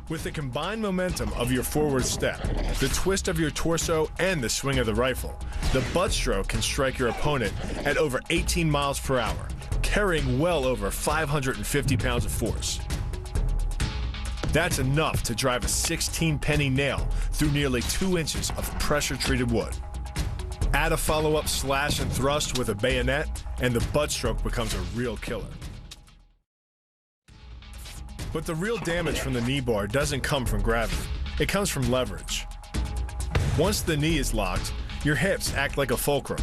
With the combined momentum of your forward step, the twist of your torso, and the swing of the rifle, the butt stroke can strike your opponent at over 18 miles per hour, carrying well over 550 pounds of force. That's enough to drive a 16-penny nail through nearly 2 inches of pressure-treated wood. Add a follow-up slash and thrust with a bayonet, and the butt stroke becomes a real killer. But the real damage from the knee bar doesn't come from gravity. It comes from leverage. Once the knee is locked, your hips act like a fulcrum,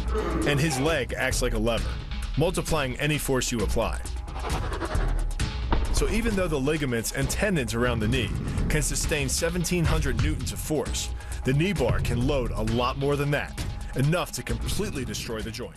and his leg acts like a lever, multiplying any force you apply. So even though the ligaments and tendons around the knee can sustain 1,700 newtons of force, the knee bar can load a lot more than that, enough to completely destroy the joint.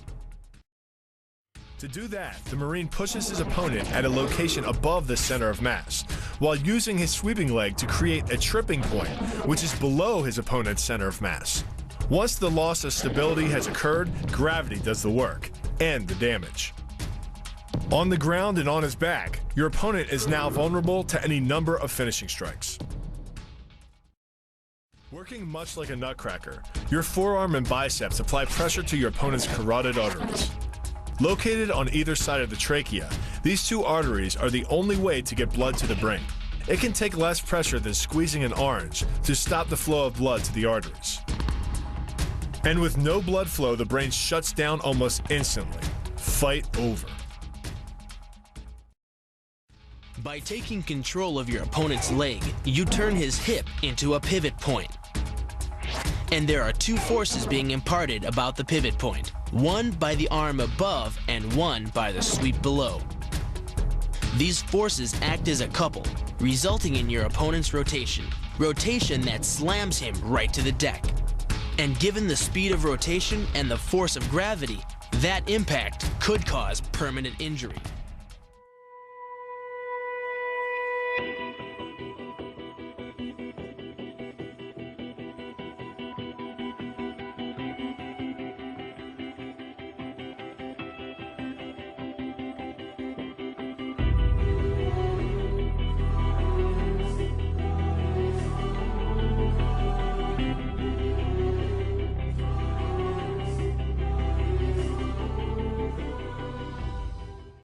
To do that, the Marine pushes his opponent at a location above the center of mass, while using his sweeping leg to create a tripping point, which is below his opponent's center of mass. Once the loss of stability has occurred, gravity does the work, and the damage. On the ground and on his back, your opponent is now vulnerable to any number of finishing strikes. Working much like a nutcracker, your forearm and biceps apply pressure to your opponent's carotid arteries. Located on either side of the trachea, these two arteries are the only way to get blood to the brain. It can take less pressure than squeezing an orange to stop the flow of blood to the arteries. And with no blood flow, the brain shuts down almost instantly. Fight over. By taking control of your opponent's leg, you turn his hip into a pivot point. And there are two forces being imparted about the pivot point, one by the arm above and one by the sweep below. These forces act as a couple, resulting in your opponent's rotation that slams him right to the deck. And given the speed of rotation and the force of gravity, that impact could cause permanent injury.